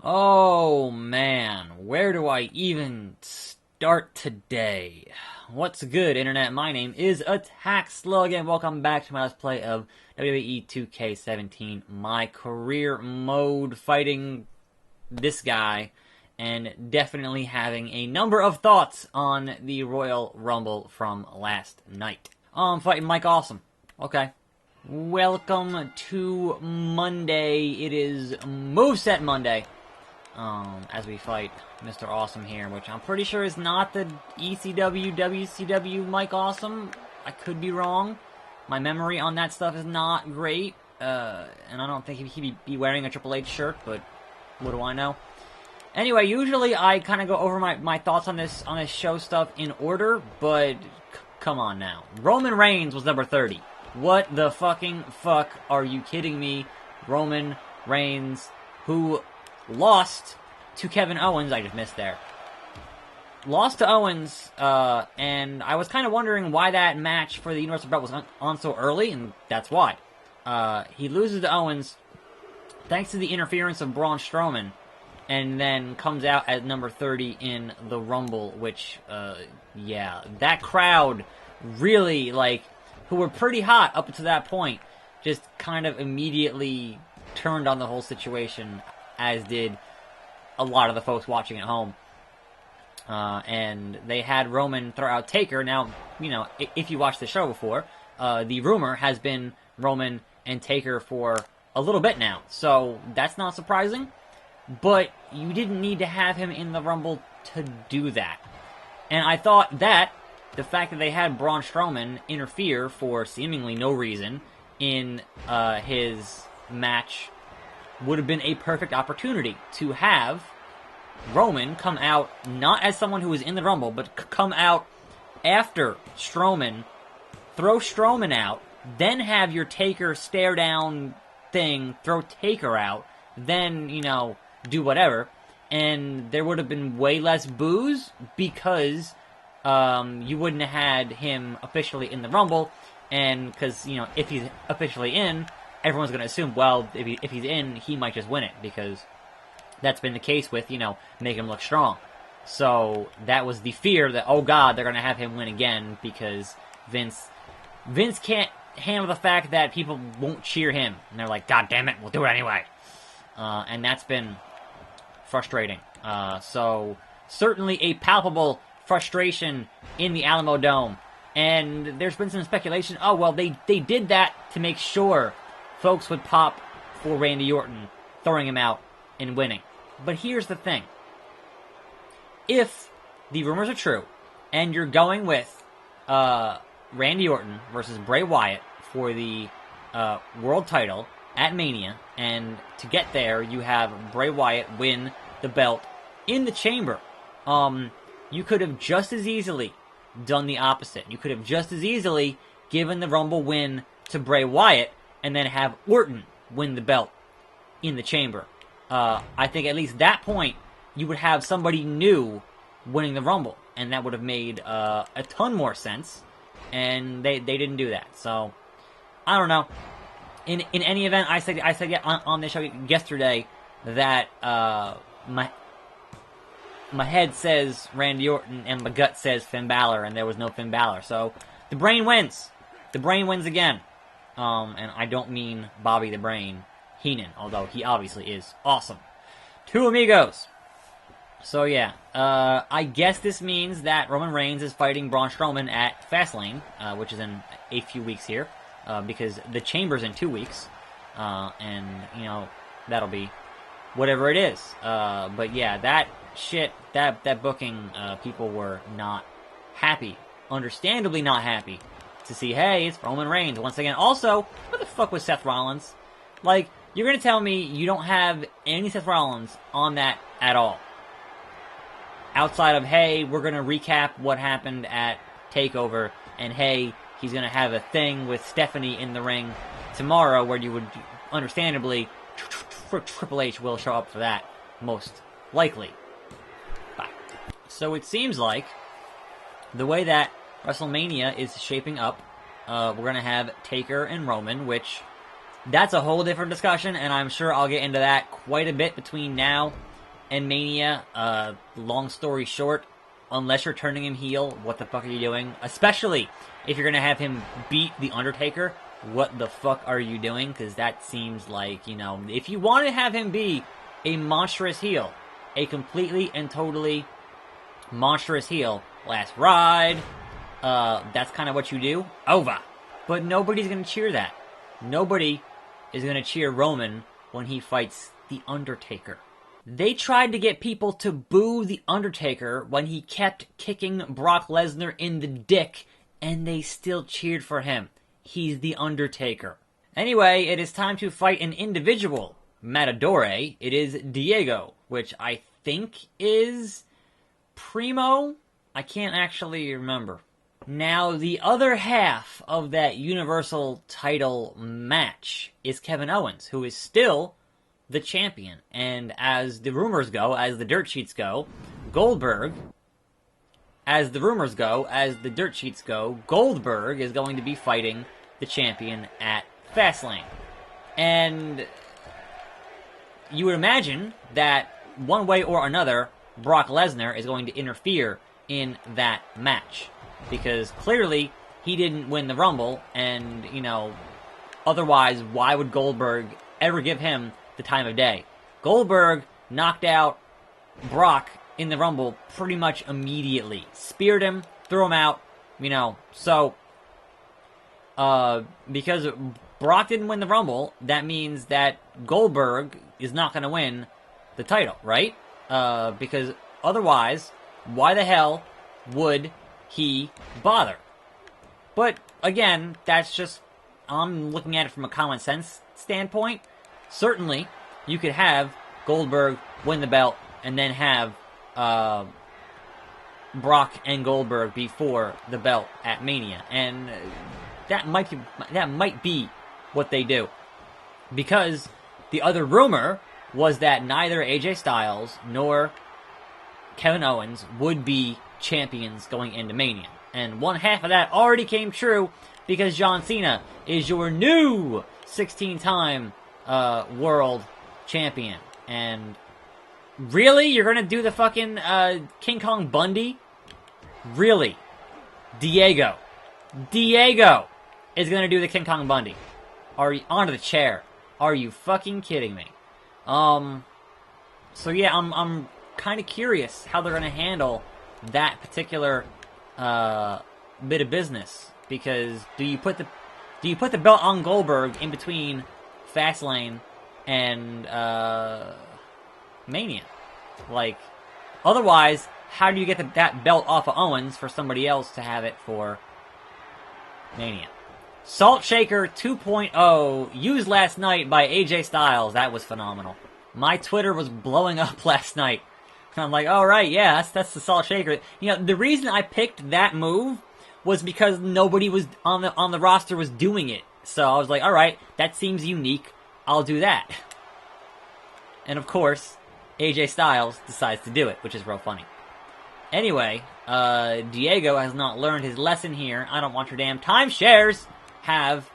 Oh man, where do I even start today? What's good, Internet? My name is attackslug, and welcome back to my Let's Play of WWE 2K17, my career mode, fighting this guy, and definitely having a number of thoughts on the Royal Rumble from last night. I'm fighting Mike Awesome. Okay. Welcome to Monday. It is Moveset Monday. As we fight Mr. Awesome here, which I'm pretty sure is not the ECW, WCW Mike Awesome. I could be wrong. My memory on that stuff is not great, and I don't think he'd be wearing a Triple H shirt, but what do I know? Anyway, usually I kind of go over my thoughts on this show stuff in order, but come on now. Roman Reigns was number 30. What the fucking fuck are you kidding me? Roman Reigns, who lost to Kevin Owens. I just missed there. Lost to Owens, and I was kind of wondering why that match for the Universal belt was on so early, and that's why. He loses to Owens thanks to the interference of Braun Strowman, and then comes out at number 30 in the Rumble, which, yeah, that crowd really, who were pretty hot up to that point, just kind of immediately turned on the whole situation, as did a lot of the folks watching at home. And they had Roman throw out Taker. Now, you know, if you watched the show before, the rumor has been Roman and Taker for a little bit now. So that's not surprising. But you didn't need to have him in the Rumble to do that. And I thought that the fact that they had Braun Strowman interfere for seemingly no reason in his match would have been a perfect opportunity to have Roman come out, not as someone who was in the Rumble, but come out after Strowman, throw Strowman out, then have your Taker stare down thing, throw Taker out, then, you know, do whatever, and there would have been way less boos because you wouldn't have had him officially in the Rumble, and because, you know, if he's officially in, everyone's going to assume, well, if he's in, he might just win it, because that's been the case with, you know, make him look strong. So that was the fear that, oh god, they're going to have him win again, because Vince can't handle the fact that people won't cheer him. And they're like, god damn it, we'll do it anyway. And that's been frustrating. So certainly a palpable frustration in the Alamo Dome. And there's been some speculation, oh, well, they did that to make sure folks would pop for Randy Orton, throwing him out and winning. But here's the thing. If the rumors are true, and you're going with Randy Orton versus Bray Wyatt for the world title at Mania, and to get there, you have Bray Wyatt win the belt in the chamber, you could have just as easily done the opposite. You could have just as easily given the Rumble win to Bray Wyatt, and then have Orton win the belt in the chamber. I think at least that point, you would have somebody new winning the Rumble, and that would have made a ton more sense, and they didn't do that. So, I don't know. In any event, I said on this show yesterday that my head says Randy Orton and my gut says Finn Balor, and there was no Finn Balor. So, the brain wins. The brain wins again. And I don't mean Bobby the Brain Heenan, although he obviously is awesome. Two amigos. So yeah, I guess this means that Roman Reigns is fighting Braun Strowman at Fastlane, which is in a few weeks here, because the Chamber's in 2 weeks, and, you know, that'll be whatever it is. But yeah, that shit, that booking, people were not happy, understandably not happy, to see, hey, it's Roman Reigns once again. Also, what the fuck was Seth Rollins? Like, you're gonna tell me you don't have any Seth Rollins on that at all? Outside of, hey, we're gonna recap what happened at TakeOver, and hey, he's gonna have a thing with Stephanie in the ring tomorrow, where you would, understandably, Triple H will show up for that, most likely. Bye. So it seems like the way that WrestleMania is shaping up, we're going to have Taker and Roman, which that's a whole different discussion, and I'm sure I'll get into that quite a bit between now and Mania, long story short, unless you're turning him heel, what the fuck are you doing? Especially if you're going to have him beat The Undertaker, what the fuck are you doing? Because that seems like, you know, if you want to have him be a monstrous heel, a completely and totally monstrous heel, last ride, that's kind of what you do. Over. But nobody's going to cheer that. Nobody is going to cheer Roman when he fights The Undertaker. They tried to get people to boo The Undertaker when he kept kicking Brock Lesnar in the dick, and they still cheered for him. He's The Undertaker. Anyway, it is time to fight an individual matador. It is Diego, which I think is Primo? I can't actually remember. Now, the other half of that Universal title match is Kevin Owens, who is still the champion. And as the rumors go, as the dirt sheets go, Goldberg is going to be fighting the champion at Fastlane. And you would imagine that one way or another, Brock Lesnar is going to interfere in that match. Because clearly, he didn't win the Rumble, and, you know, otherwise, why would Goldberg ever give him the time of day? Goldberg knocked out Brock in the Rumble pretty much immediately. Speared him, threw him out, you know, so, because Brock didn't win the Rumble, that means that Goldberg is not going to win the title, right? Because otherwise, why the hell would he bother? But again, that's just, I'm looking at it from a common sense standpoint. Certainly, you could have Goldberg win the belt and then have Brock and Goldberg before the belt at Mania, and that might be what they do. Because the other rumor was that neither AJ Styles nor Kevin Owens would be champions going into Mania. And one half of that already came true because John Cena is your new 16-time world champion. And really? You're going to do the fucking King Kong Bundy? Really? Diego is going to do the King Kong Bundy. Onto the chair. Are you fucking kidding me? So yeah, I'm kind of curious how they're going to handle that particular bit of business, because do you put the belt on Goldberg in between Fastlane and Mania? Like, otherwise, how do you get that belt off of Owens for somebody else to have it for Mania? Salt Shaker 2.0 used last night by AJ Styles. That was phenomenal. My Twitter was blowing up last night. I'm like, all right, yeah, that's the Salt Shaker. You know, the reason I picked that move was because nobody was on the roster was doing it. So I was like, all right, that seems unique. I'll do that. And of course, AJ Styles decides to do it, which is real funny. Anyway, Diego has not learned his lesson here. I don't want your damn timeshares. Have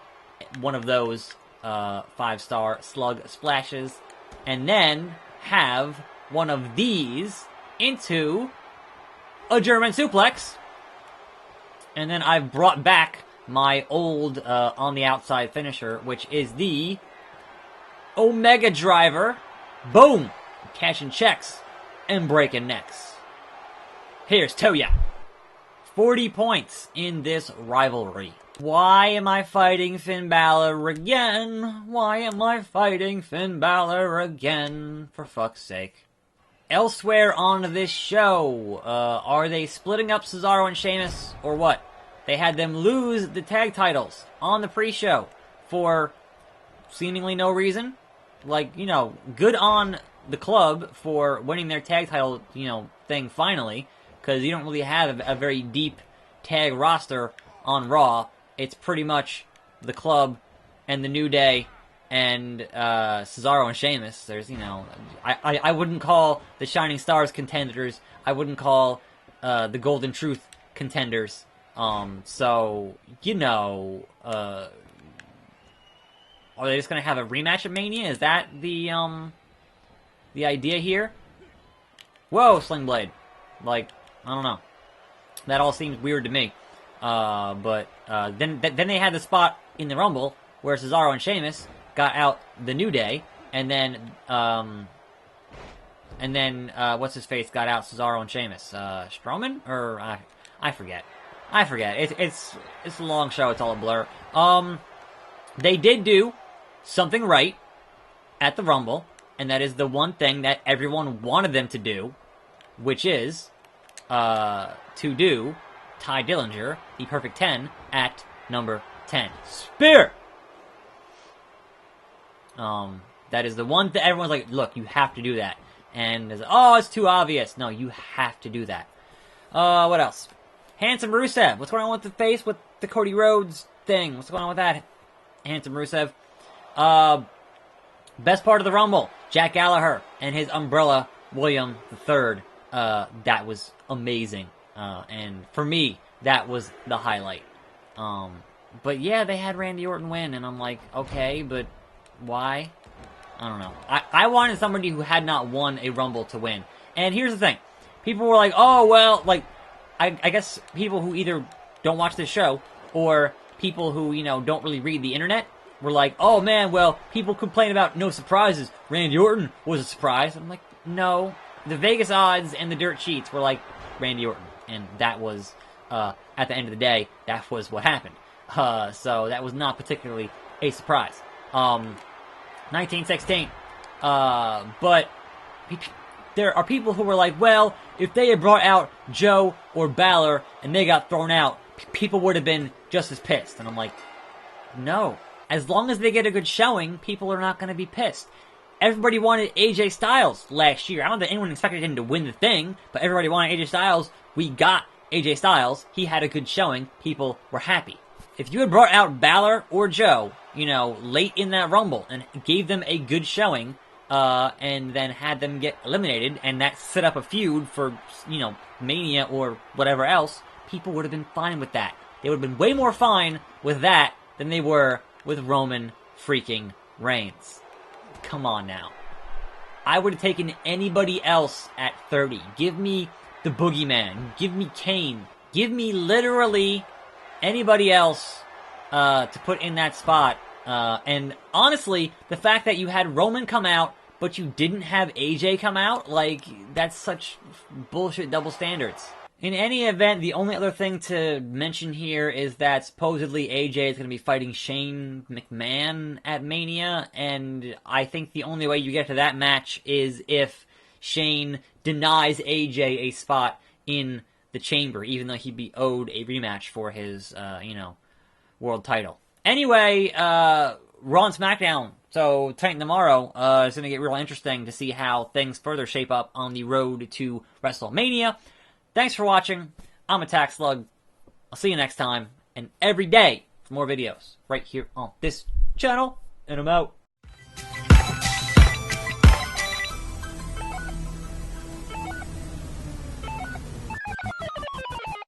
one of those 5-star slug splashes, and then have one of these into a German suplex. And then I've brought back my old on the outside finisher, which is the Omega Driver. Boom! Cashing checks and breaking necks. Here's to ya. 40 points in this rivalry. Why am I fighting Finn Balor again? Why am I fighting Finn Balor again? For fuck's sake. Elsewhere on this show, are they splitting up Cesaro and Sheamus, or what? They had them lose the tag titles on the pre-show for seemingly no reason. Like, you know, good on the club for winning their tag title, you know, thing finally, because you don't really have a very deep tag roster on Raw. It's pretty much the club and the New Day and Cesaro and Sheamus. There's, you know, I wouldn't call the Shining Stars contenders. I wouldn't call the Golden Truth contenders. So, you know, are they just gonna have a rematch at Mania? Is that the idea here? whoa, Sling Blade. Like, I don't know. That all seems weird to me. But then they had the spot in the Rumble where Cesaro and Sheamus got out the New Day, and then what's his face got out Cesaro and Sheamus? Strowman? Or I forget. It's a long show. It's all a blur. They did do something right at the Rumble, and that is the one thing that everyone wanted them to do, which is to do Ty Dillinger, the Perfect 10, at number 10. Spear! That is the one thing everyone's like, look, you have to do that. And it's like, oh, it's too obvious. No, you have to do that. What else? Handsome Rusev. What's going on with the face with the Cody Rhodes thing? What's going on with that? Handsome Rusev. Best part of the Rumble, Jack Gallagher and his umbrella, William III. That was amazing. And for me, that was the highlight. But yeah, they had Randy Orton win, and I'm like, okay, but why? I don't know. I wanted somebody who had not won a Rumble to win. And here's the thing. People were like, oh, well, like, I guess people who either don't watch this show or people who, you know, don't really read the internet were like, oh, man, well, people complain about no surprises. Randy Orton was a surprise. I'm like, no. The Vegas odds and the dirt sheets were like Randy Orton. And that was, at the end of the day, that was what happened. So that was not particularly a surprise. 1916. But there are people who were like, well, if they had brought out Joe or Balor and they got thrown out, people would have been just as pissed. And I'm like, no. As long as they get a good showing, people are not going to be pissed. Everybody wanted AJ Styles last year. I don't think anyone expected him to win the thing, but everybody wanted AJ Styles. We got AJ Styles. He had a good showing. People were happy. If you had brought out Balor or Joe, you know, late in that Rumble and gave them a good showing, and then had them get eliminated, and that set up a feud for, you know, Mania or whatever else, people would have been fine with that. They would have been way more fine with that than they were with Roman freaking Reigns. Come on now. I would have taken anybody else at 30. Give me the Boogeyman. Give me Kane. Give me literally anybody else to put in that spot. And honestly, the fact that you had Roman come out, but you didn't have AJ come out, like, that's such bullshit double standards. In any event, the only other thing to mention here is that supposedly AJ is going to be fighting Shane McMahon at Mania, and I think the only way you get to that match is if Shane denies AJ a spot in the Chamber, even though he'd be owed a rematch for his, world title. Anyway, Raw and SmackDown. So tonight and tomorrow, it's going to get real interesting to see how things further shape up on the road to WrestleMania. Thanks for watching. I'm attackslug. I'll see you next time, and every day for more videos right here on this channel, and I'm out.